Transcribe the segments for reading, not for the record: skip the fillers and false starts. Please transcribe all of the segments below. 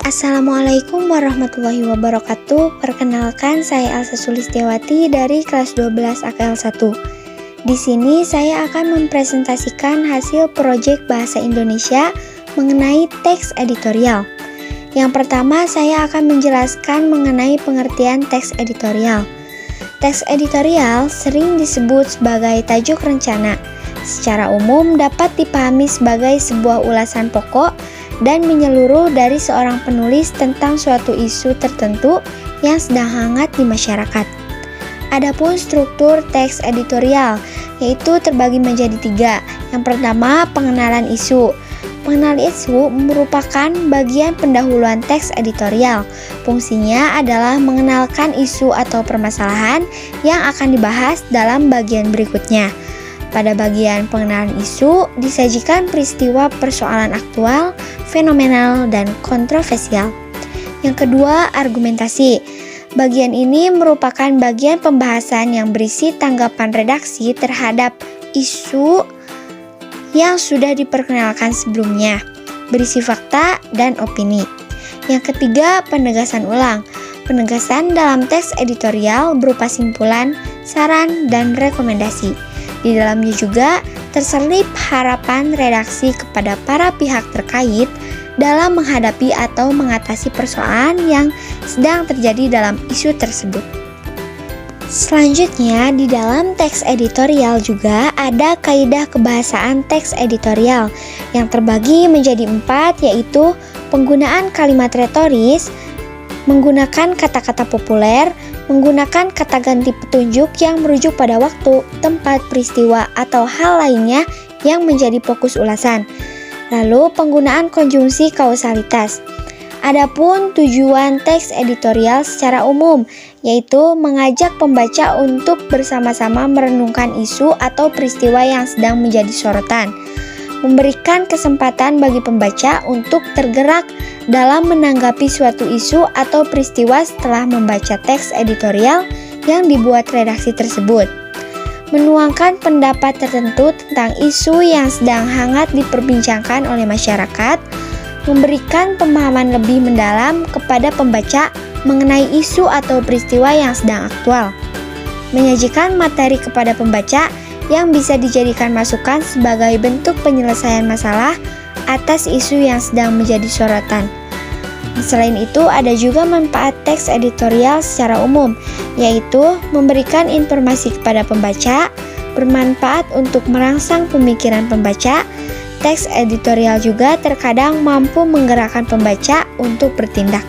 Assalamualaikum warahmatullahi wabarakatuh. Perkenalkan, saya Elsa Sulistiawati dari kelas 12 AKL 1. Di sini saya akan mempresentasikan hasil proyek bahasa Indonesia mengenai teks editorial. Yang pertama, saya akan menjelaskan mengenai pengertian teks editorial. Teks editorial sering disebut sebagai tajuk rencana. Secara umum dapat dipahami sebagai sebuah ulasan pokok dan menyeluruh dari seorang penulis tentang suatu isu tertentu yang sedang hangat di masyarakat. Adapun struktur teks editorial, yaitu terbagi menjadi 3. Yang pertama, pengenalan isu. Pengenalan isu merupakan bagian pendahuluan teks editorial. Fungsinya adalah mengenalkan isu atau permasalahan yang akan dibahas dalam bagian berikutnya. Pada bagian pengenalan isu, disajikan peristiwa persoalan aktual, fenomenal, dan kontroversial. Yang kedua, argumentasi. Bagian ini merupakan bagian pembahasan yang berisi tanggapan redaksi terhadap isu yang sudah diperkenalkan sebelumnya, berisi fakta dan opini. Yang ketiga, penegasan ulang. Penegasan dalam teks editorial berupa simpulan, saran, dan rekomendasi. Di dalamnya juga terselip harapan redaksi kepada para pihak terkait dalam menghadapi atau mengatasi persoalan yang sedang terjadi dalam isu tersebut. Selanjutnya, di dalam teks editorial juga ada kaidah kebahasaan teks editorial yang terbagi menjadi 4, yaitu penggunaan kalimat retoris, menggunakan kata-kata populer, menggunakan kata ganti petunjuk yang merujuk pada waktu, tempat, peristiwa, atau hal lainnya yang menjadi fokus ulasan. Lalu penggunaan konjungsi kausalitas. Adapun tujuan teks editorial secara umum, yaitu mengajak pembaca untuk bersama-sama merenungkan isu atau peristiwa yang sedang menjadi sorotan, memberikan kesempatan bagi pembaca untuk tergerak dalam menanggapi suatu isu atau peristiwa setelah membaca teks editorial yang dibuat redaksi tersebut, menuangkan pendapat tertentu tentang isu yang sedang hangat diperbincangkan oleh masyarakat, memberikan pemahaman lebih mendalam kepada pembaca mengenai isu atau peristiwa yang sedang aktual, menyajikan materi kepada pembaca yang bisa dijadikan masukan sebagai bentuk penyelesaian masalah atas isu yang sedang menjadi sorotan. Selain itu, ada juga manfaat teks editorial secara umum, yaitu memberikan informasi kepada pembaca, bermanfaat untuk merangsang pemikiran pembaca. Teks editorial juga terkadang mampu menggerakkan pembaca untuk bertindak.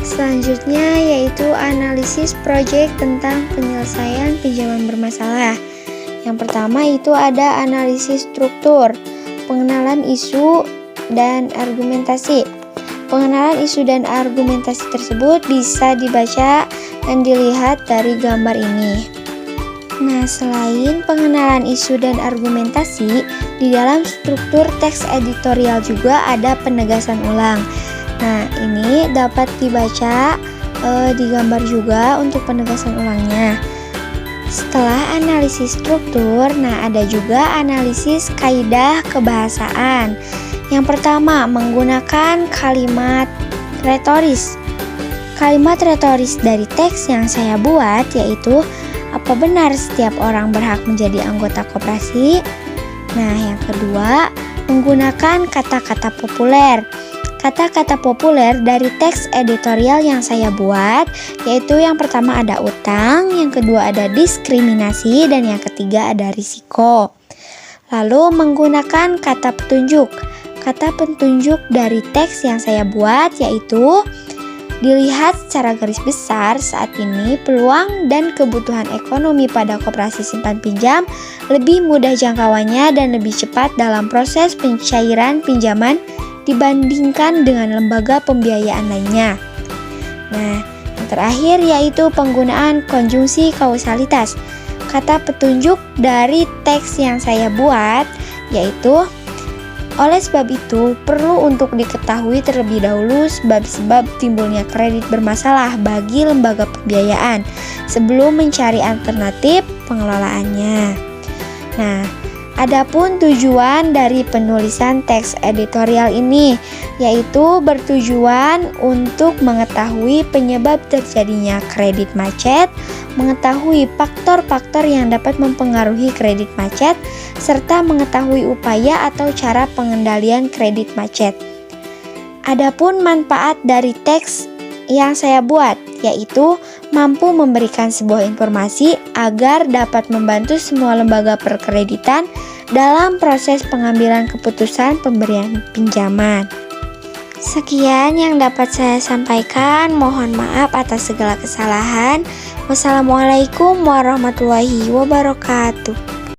Selanjutnya yaitu analisis proyek tentang penyelesaian pinjaman bermasalah. Yang pertama itu ada analisis struktur, pengenalan isu, dan argumentasi. Pengenalan isu dan argumentasi tersebut bisa dibaca dan dilihat dari gambar ini. Nah, selain pengenalan isu dan argumentasi, di dalam struktur teks editorial juga ada penegasan ulang. Nah, ini dapat dibaca di gambar juga untuk penegasan ulangnya. Setelah analisis struktur, nah ada juga analisis kaidah kebahasaan. Yang pertama, menggunakan kalimat retoris. Kalimat retoris dari teks yang saya buat yaitu, apa benar setiap orang berhak menjadi anggota koperasi? Nah, yang kedua, menggunakan kata-kata populer. Kata-kata populer dari teks editorial yang saya buat yaitu yang pertama ada utang, yang kedua ada diskriminasi, dan yang ketiga ada risiko. Lalu menggunakan kata petunjuk. Kata petunjuk dari teks yang saya buat yaitu, dilihat secara garis besar saat ini peluang dan kebutuhan ekonomi pada koperasi simpan pinjam lebih mudah jangkauannya dan lebih cepat dalam proses pencairan pinjaman dibandingkan dengan lembaga pembiayaan lainnya. Nah, yang terakhir yaitu penggunaan konjungsi kausalitas. Kata petunjuk dari teks yang saya buat yaitu, oleh sebab itu, perlu untuk diketahui terlebih dahulu sebab-sebab timbulnya kredit bermasalah bagi lembaga pembiayaan sebelum mencari alternatif pengelolaannya. Nah, Adapun tujuan dari penulisan teks editorial ini yaitu bertujuan untuk mengetahui penyebab terjadinya kredit macet, mengetahui faktor-faktor yang dapat mempengaruhi kredit macet, serta mengetahui upaya atau cara pengendalian kredit macet. Adapun manfaat dari teks yang saya buat yaitu mampu memberikan sebuah informasi agar dapat membantu semua lembaga perkreditan dalam proses pengambilan keputusan pemberian pinjaman. Sekian yang dapat saya sampaikan, mohon maaf atas segala kesalahan. Wassalamualaikum warahmatullahi wabarakatuh.